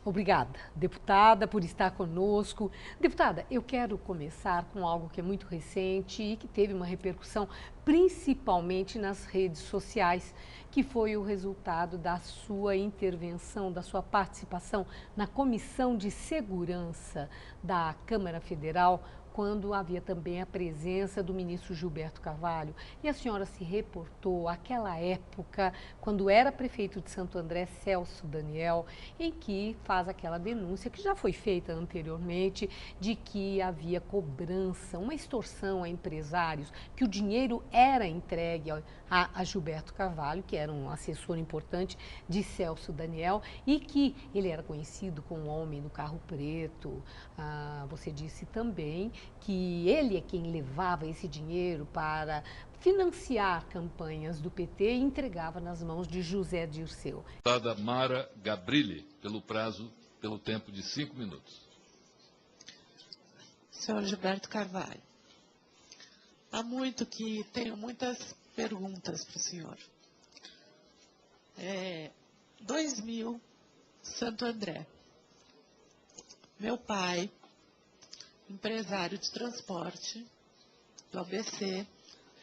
Obrigada, deputada, por estar conosco. Deputada, eu quero começar com algo que é muito recente e que teve uma repercussão principalmente nas redes sociais, que foi o resultado da sua intervenção, da sua participação na Comissão de Segurança da Câmara Federal, quando havia também a presença do ministro Gilberto Carvalho. E a senhora se reportou àquela época, quando era prefeito de Santo André, Celso Daniel, em que faz aquela denúncia, que já foi feita anteriormente, de que havia cobrança, uma extorsão a empresários, que o dinheiro era entregue a Gilberto Carvalho, que era um assessor importante de Celso Daniel, e que ele era conhecido como o homem do carro preto. Você disse também que ele é quem levava esse dinheiro para financiar campanhas do PT e entregava nas mãos de José Dirceu. Deputada Mara Gabrilli, pelo tempo de 5 minutos. Senhor Gilberto Carvalho, há muito que tenho muitas perguntas para o senhor. 2000, Santo André. Meu pai, empresário de transporte do ABC,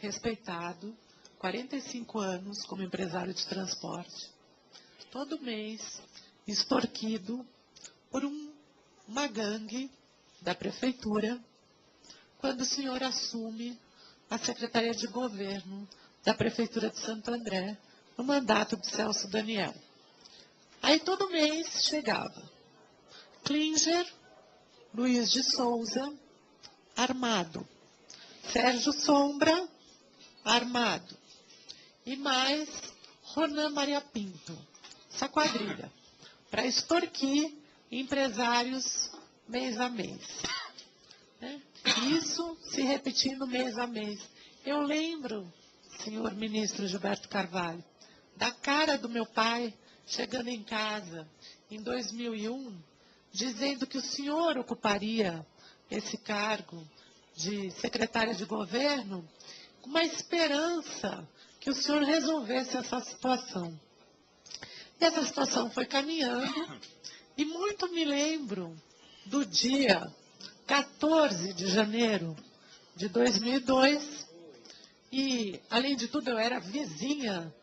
respeitado, 45 anos como empresário de transporte, todo mês extorquido por uma gangue da prefeitura, quando o senhor assume a Secretaria de Governo da Prefeitura de Santo André, no mandato de Celso Daniel. Aí todo mês chegava Klinger, Luiz de Souza, armado. Sérgio Sombra, armado. E mais Ronan Maria Pinto, essa quadrilha, para extorquir empresários mês a mês. Isso se repetindo mês a mês. Eu lembro, senhor ministro Gilberto Carvalho, da cara do meu pai chegando em casa em 2001, dizendo que o senhor ocuparia esse cargo de secretária de governo com uma esperança que o senhor resolvesse essa situação. E essa situação foi caminhando, e muito me lembro do dia 14 de janeiro de 2002, e, além de tudo, eu era vizinha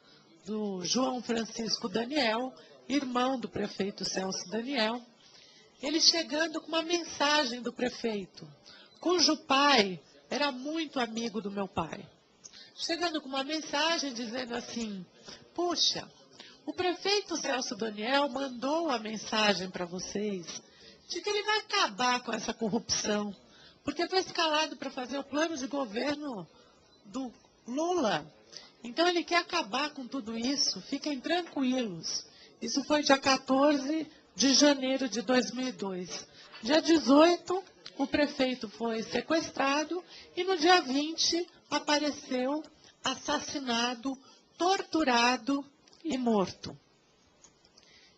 do João Francisco Daniel, irmão do prefeito Celso Daniel, ele chegando com uma mensagem do prefeito, cujo pai era muito amigo do meu pai. Chegando com uma mensagem dizendo assim: puxa, o prefeito Celso Daniel mandou a mensagem para vocês de que ele vai acabar com essa corrupção, porque foi escalado para fazer o plano de governo do Lula. Então ele quer acabar com tudo isso, fiquem tranquilos. Isso foi dia 14 de janeiro de 2002. Dia 18, o prefeito foi sequestrado e no dia 20 apareceu assassinado, torturado e morto.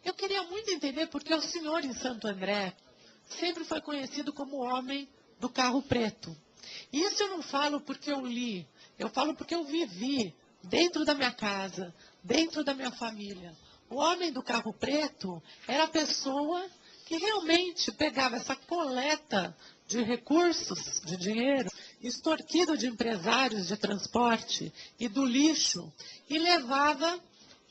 Eu queria muito entender porque o senhor em Santo André sempre foi conhecido como o homem do carro preto. E isso eu não falo porque eu li, eu falo porque eu vivi dentro da minha casa, dentro da minha família. O homem do carro preto era a pessoa que realmente pegava essa coleta de recursos, de dinheiro, extorquido de empresários de transporte e do lixo, e levava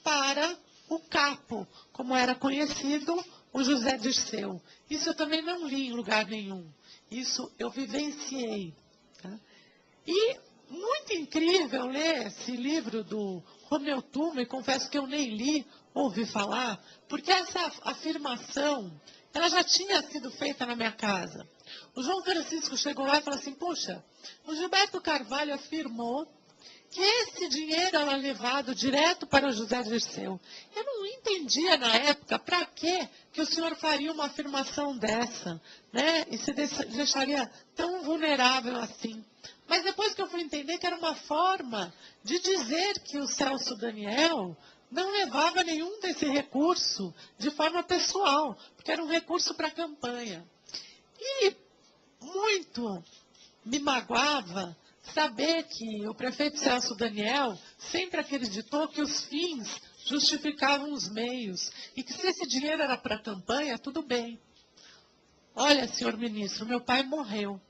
para o capo, como era conhecido, o José Dirceu. Isso eu também não li em lugar nenhum. Isso eu vivenciei. Tá? E muito incrível ler esse livro do Romeu Tuma, e confesso que eu nem li, ouvi falar, porque essa afirmação, ela já tinha sido feita na minha casa. O João Francisco chegou lá e falou assim: puxa, o Gilberto Carvalho afirmou que esse dinheiro era levado direto para o José Dirceu. Eu não entendia na época para que o senhor faria uma afirmação dessa, né? E se deixaria tão vulnerável assim. Mas depois que eu fui entender que era uma forma de dizer que o Celso Daniel não levava nenhum desse recurso de forma pessoal, porque era um recurso para a campanha. E muito me magoava saber que o prefeito Celso Daniel sempre acreditou que os fins justificavam os meios, e que se esse dinheiro era para a campanha, tudo bem. Olha, senhor ministro, meu pai morreu.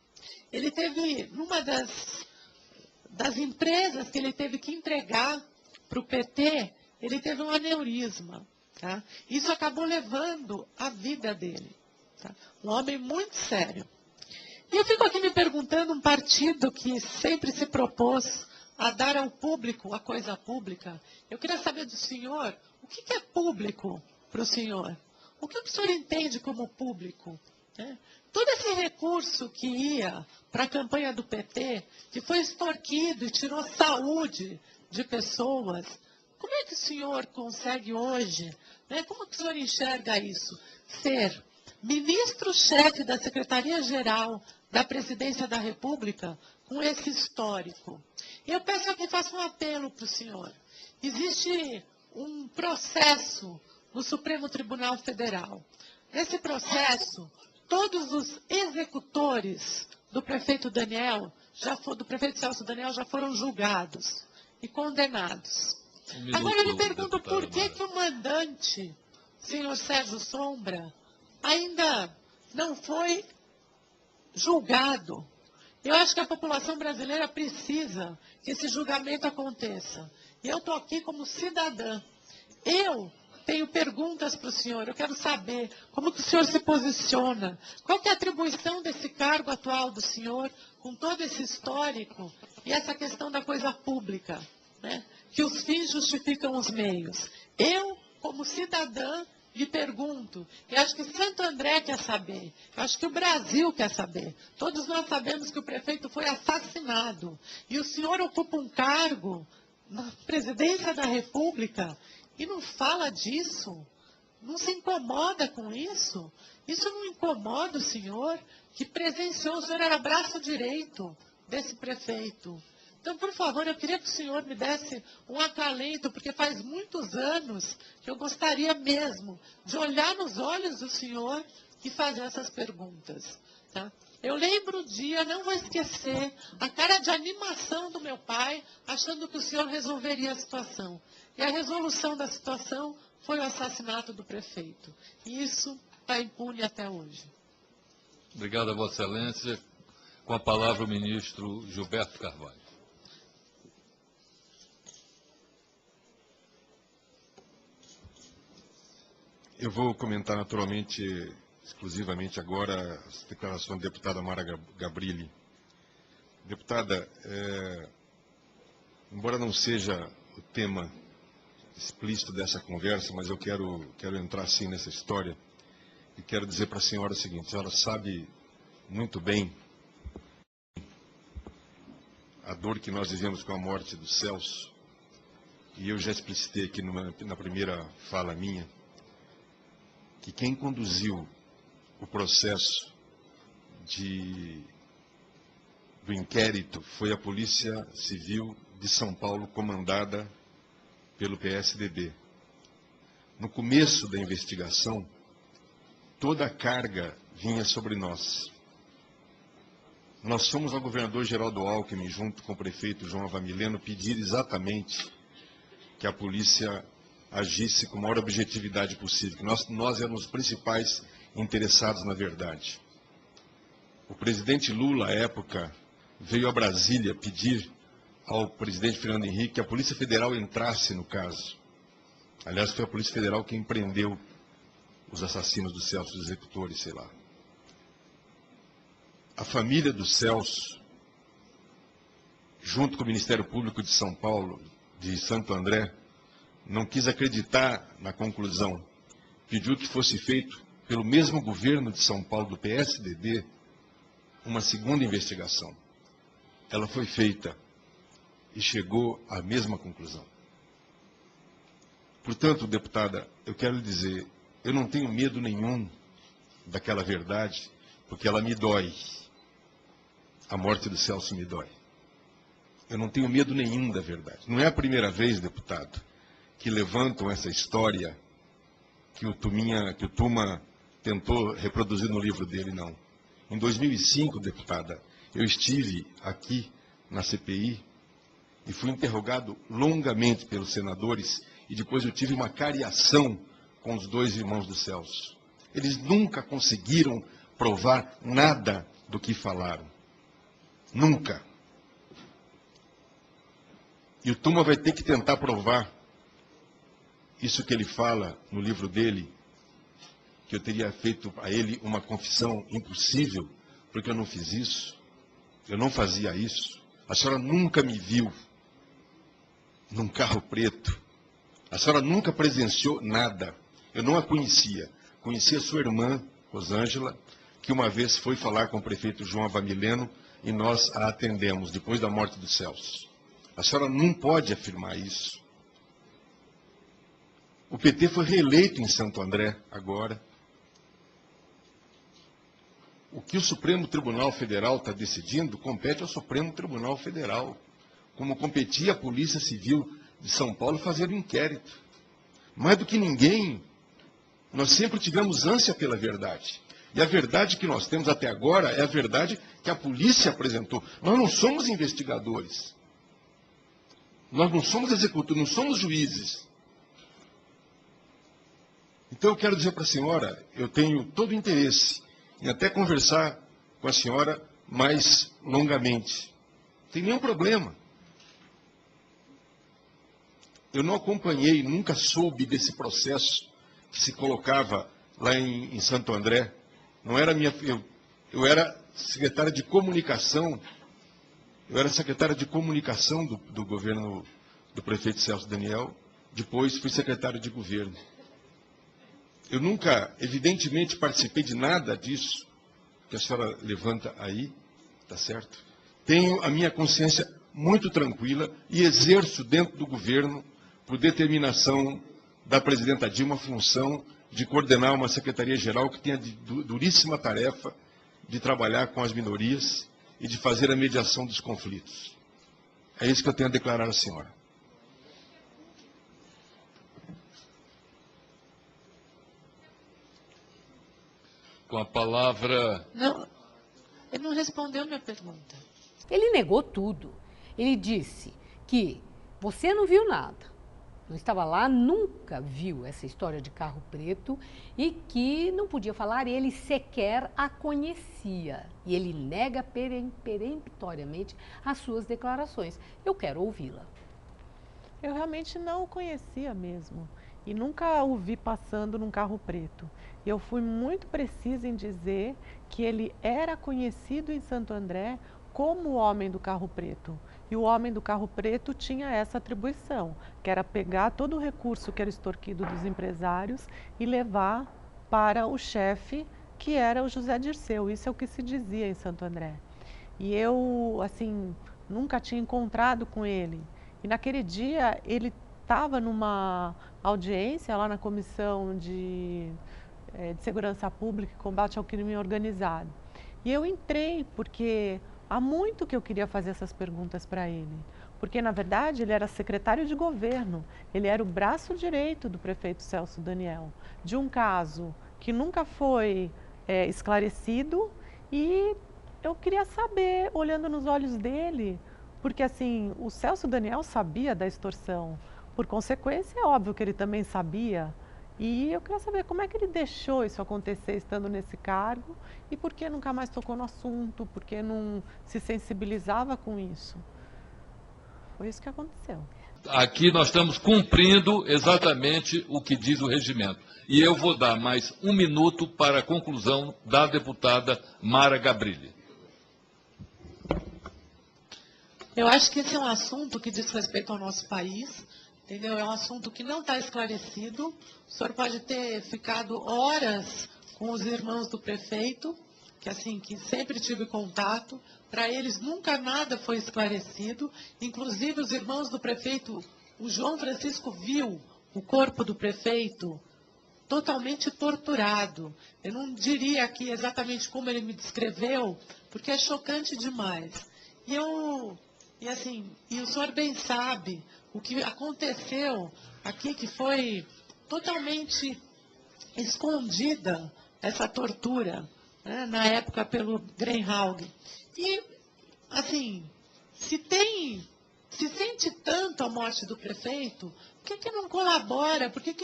Ele teve, numa das empresas que ele teve que entregar para o PT, ele teve um aneurisma. Tá? Isso acabou levando a vida dele. Tá? Um homem muito sério. E eu fico aqui me perguntando, um partido que sempre se propôs a dar ao público a coisa pública, eu queria saber do senhor, o que é público para o senhor? O que o senhor entende como público? Né? Todo esse recurso que ia para a campanha do PT, que foi extorquido e tirou saúde de pessoas, como é que o senhor consegue hoje, né, como que o senhor enxerga isso? Ser ministro-chefe da Secretaria-Geral da Presidência da República com esse histórico. Eu peço aqui, faço um apelo para o senhor. Existe um processo no Supremo Tribunal Federal. Nesse processo, todos os executores do prefeito do prefeito Celso Daniel já foram julgados e condenados. Agora eu me pergunto por que o mandante, senhor Sérgio Sombra, ainda não foi julgado. Eu acho que a população brasileira precisa que esse julgamento aconteça. E eu estou aqui como cidadã. Eu tenho perguntas para o senhor. Eu quero saber como que o senhor se posiciona. Qual que é a atribuição desse cargo atual do senhor, com todo esse histórico e essa questão da coisa pública, né? Que os fins justificam os meios. Eu, como cidadã, lhe pergunto, e acho que Santo André quer saber, eu acho que o Brasil quer saber. Todos nós sabemos que o prefeito foi assassinado. E o senhor ocupa um cargo na presidência da República e não fala disso? Não se incomoda com isso? Isso não incomoda o senhor, que presenciou, o senhor era braço direito desse prefeito. Então, por favor, eu queria que o senhor me desse um acalento, porque faz muitos anos que eu gostaria mesmo de olhar nos olhos do senhor e fazer essas perguntas. Tá? Eu lembro o dia, não vou esquecer, a cara de animação do meu pai, achando que o senhor resolveria a situação. E a resolução da situação foi o assassinato do prefeito. E isso está impune até hoje. Obrigado a Vossa Excelência. Com a palavra o ministro Gilberto Carvalho. Eu vou comentar naturalmente, exclusivamente agora, as declarações da deputada Mara Gabrilli. Deputada, embora não seja o tema explícito dessa conversa, mas eu quero entrar sim nessa história e quero dizer para a senhora o seguinte: a senhora sabe muito bem a dor que nós vivemos com a morte do Celso, e eu já explicitei aqui na primeira fala minha, que quem conduziu o processo do inquérito foi a Polícia Civil de São Paulo, comandada pelo PSDB. No começo da investigação, toda a carga vinha sobre nós. Nós fomos ao governador Geraldo Alckmin, junto com o prefeito João Avamileno, pedir exatamente que a polícia agisse com a maior objetividade possível, que nós éramos os principais interessados na verdade. O presidente Lula, à época, veio a Brasília pedir ao presidente Fernando Henrique que a Polícia Federal entrasse no caso. Aliás, foi a Polícia Federal quem prendeu os assassinos do Celso, os executores, sei lá. A família do Celso, junto com o Ministério Público de São Paulo, de Santo André, não quis acreditar na conclusão. Pediu que fosse feito pelo mesmo governo de São Paulo, do PSDB, uma segunda investigação. Ela foi feita e chegou à mesma conclusão. Portanto, deputada, eu quero lhe dizer, eu não tenho medo nenhum daquela verdade, porque ela me dói. A morte do Celso me dói. Eu não tenho medo nenhum da verdade. Não é a primeira vez, deputado, que levantam essa história que o Tuma tentou reproduzir no livro dele, não. Em 2005, deputada, eu estive aqui na CPI e fui interrogado longamente pelos senadores e depois eu tive uma cariação com os dois irmãos do Celso. Eles nunca conseguiram provar nada do que falaram. Nunca. E o Tuma vai ter que tentar provar isso que ele fala no livro dele, que eu teria feito a ele uma confissão impossível, porque eu não fiz isso. Eu não fazia isso. A senhora nunca me viu num carro preto. A senhora nunca presenciou nada. Eu não a conhecia. Conhecia sua irmã, Rosângela, que uma vez foi falar com o prefeito João Avamileno e nós a atendemos depois da morte do Celso. A senhora não pode afirmar isso. O PT foi reeleito em Santo André agora. O que o Supremo Tribunal Federal está decidindo compete ao Supremo Tribunal Federal, como competia a Polícia Civil de São Paulo fazer um inquérito. Mais do que ninguém, nós sempre tivemos ânsia pela verdade. E a verdade que nós temos até agora é a verdade que a polícia apresentou. Nós não somos investigadores. Nós não somos executores, não somos juízes. Então eu quero dizer para a senhora, eu tenho todo o interesse em até conversar com a senhora mais longamente. Não tem nenhum problema. Eu não acompanhei, nunca soube desse processo que se colocava lá em Santo André. Não era eu era secretário de comunicação. Eu era secretário de comunicação do governo do prefeito Celso Daniel. Depois fui secretário de governo. Eu nunca, evidentemente, participei de nada disso que a senhora levanta aí, tá certo? Tenho a minha consciência muito tranquila e exerço dentro do governo, por determinação da presidenta Dilma, a função de coordenar uma secretaria-geral que tem a duríssima tarefa de trabalhar com as minorias e de fazer a mediação dos conflitos. É isso que eu tenho a declarar à senhora. Com a palavra... Não, ele não respondeu minha pergunta. Ele negou tudo. Ele disse que você não viu nada, não estava lá, nunca viu essa história de carro preto e que não podia falar, ele sequer a conhecia. E ele nega peremptoriamente as suas declarações. Eu quero ouvi-la. Eu realmente não o conhecia mesmo e nunca o vi passando num carro preto. Eu fui muito precisa em dizer que ele era conhecido em Santo André como o homem do carro preto. E o homem do carro preto tinha essa atribuição, que era pegar todo o recurso que era extorquido dos empresários e levar para o chefe, que era o José Dirceu. Isso é o que se dizia em Santo André. E eu, assim, nunca tinha encontrado com ele. E naquele dia ele estava numa audiência lá na Comissão de Segurança Pública e Combate ao Crime Organizado. E eu entrei porque há muito que eu queria fazer essas perguntas para ele. Porque, na verdade, ele era secretário de governo, ele era o braço direito do prefeito Celso Daniel, de um caso que nunca foi esclarecido, e eu queria saber, olhando nos olhos dele, porque assim, o Celso Daniel sabia da extorsão, por consequência é óbvio que ele também sabia, e eu queria saber como é que ele deixou isso acontecer estando nesse cargo e por que nunca mais tocou no assunto, por que não se sensibilizava com isso. Foi isso que aconteceu. Aqui nós estamos cumprindo exatamente o que diz o regimento. E eu vou dar mais 1 minuto para a conclusão da deputada Mara Gabrilli. Eu acho que esse é um assunto que diz respeito ao nosso país, entendeu? É um assunto que não está esclarecido. O senhor pode ter ficado horas com os irmãos do prefeito, que sempre tive contato. Para eles nunca nada foi esclarecido. Inclusive os irmãos do prefeito, o João Francisco viu o corpo do prefeito totalmente torturado. Eu não diria aqui exatamente como ele me descreveu, porque é chocante demais. E o senhor bem sabe o que aconteceu aqui, que foi totalmente escondida essa tortura, né, na época pelo Greenhalgh. E, assim, se se sente tanto a morte do prefeito, por que não colabora? Por que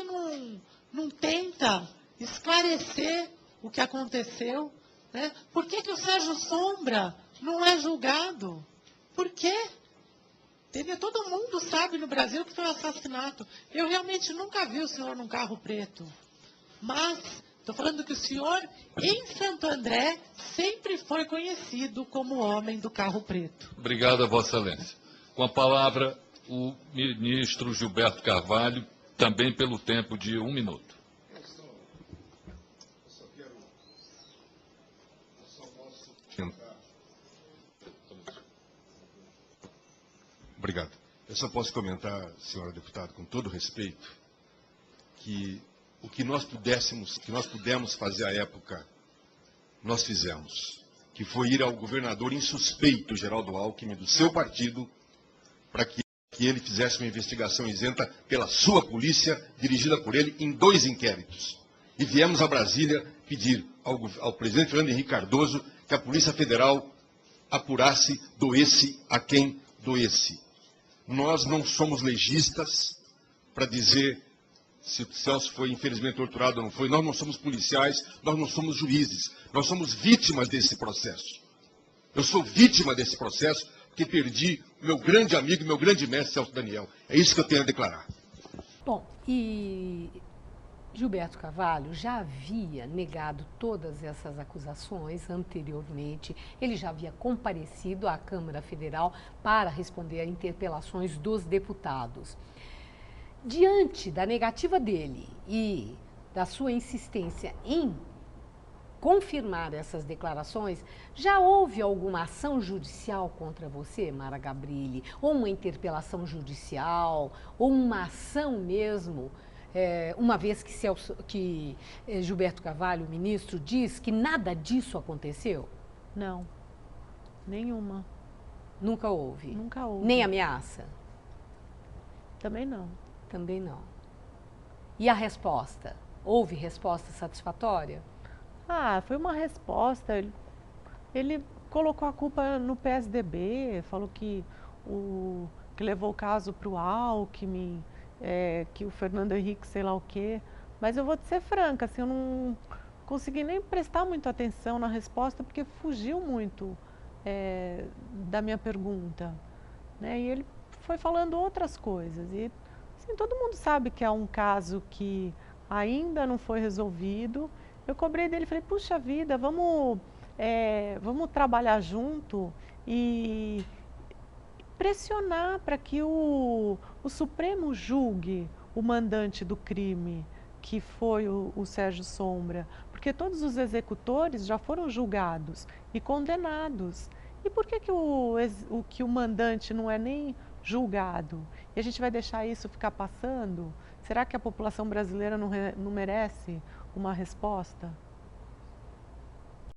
não tenta esclarecer o que aconteceu? Né? Por que o Sérgio Sombra não é julgado? Por quê? Entendeu? Todo mundo sabe no Brasil que foi um assassinato. Eu realmente nunca vi o senhor num carro preto. Mas estou falando que o senhor, em Santo André, sempre foi conhecido como o homem do carro preto. Obrigado a Vossa Excelência. Com a palavra, o ministro Gilberto Carvalho, também pelo tempo de 1 minuto. Obrigado. Eu só posso comentar, senhora deputada, com todo respeito, que o que nós pudemos fazer à época, nós fizemos. Que foi ir ao governador insuspeito, Geraldo Alckmin, do seu partido, para que ele fizesse uma investigação isenta pela sua polícia, dirigida por ele, em 2 inquéritos. E viemos a Brasília pedir ao presidente Fernando Henrique Cardoso que a Polícia Federal apurasse, doesse a quem doesse. Nós não somos legistas para dizer se o Celso foi infelizmente torturado ou não foi. Nós não somos policiais, nós não somos juízes. Nós somos vítimas desse processo. Eu sou vítima desse processo porque perdi meu grande amigo, meu grande mestre, Celso Daniel. É isso que eu tenho a declarar. Bom, e Gilberto Carvalho já havia negado todas essas acusações anteriormente. Ele já havia comparecido à Câmara Federal para responder a interpelações dos deputados. Diante da negativa dele e da sua insistência em confirmar essas declarações, já houve alguma ação judicial contra você, Mara Gabrilli? Ou uma interpelação judicial? Ou uma ação mesmo? Uma vez que Gilberto Carvalho, o ministro, diz que nada disso aconteceu? Não, nenhuma. Nunca houve? Nunca houve. Nem ameaça? Também não. Também não. E a resposta? Houve resposta satisfatória? Foi uma resposta. Ele colocou a culpa no PSDB, falou que levou o caso para o Alckmin, que o Fernando Henrique sei lá o quê. Mas eu vou te ser franca, assim, eu não consegui nem prestar muita atenção na resposta, porque fugiu muito da minha pergunta. Né? E ele foi falando outras coisas. E assim, todo mundo sabe que é um caso que ainda não foi resolvido. Eu cobrei dele, falei, puxa vida, vamos trabalhar junto e pressionar para que o Supremo julgue o mandante do crime, que foi o Sérgio Sombra, porque todos os executores já foram julgados e condenados. E por que o mandante não é nem julgado? E a gente vai deixar isso ficar passando? Será que a população brasileira não merece uma resposta?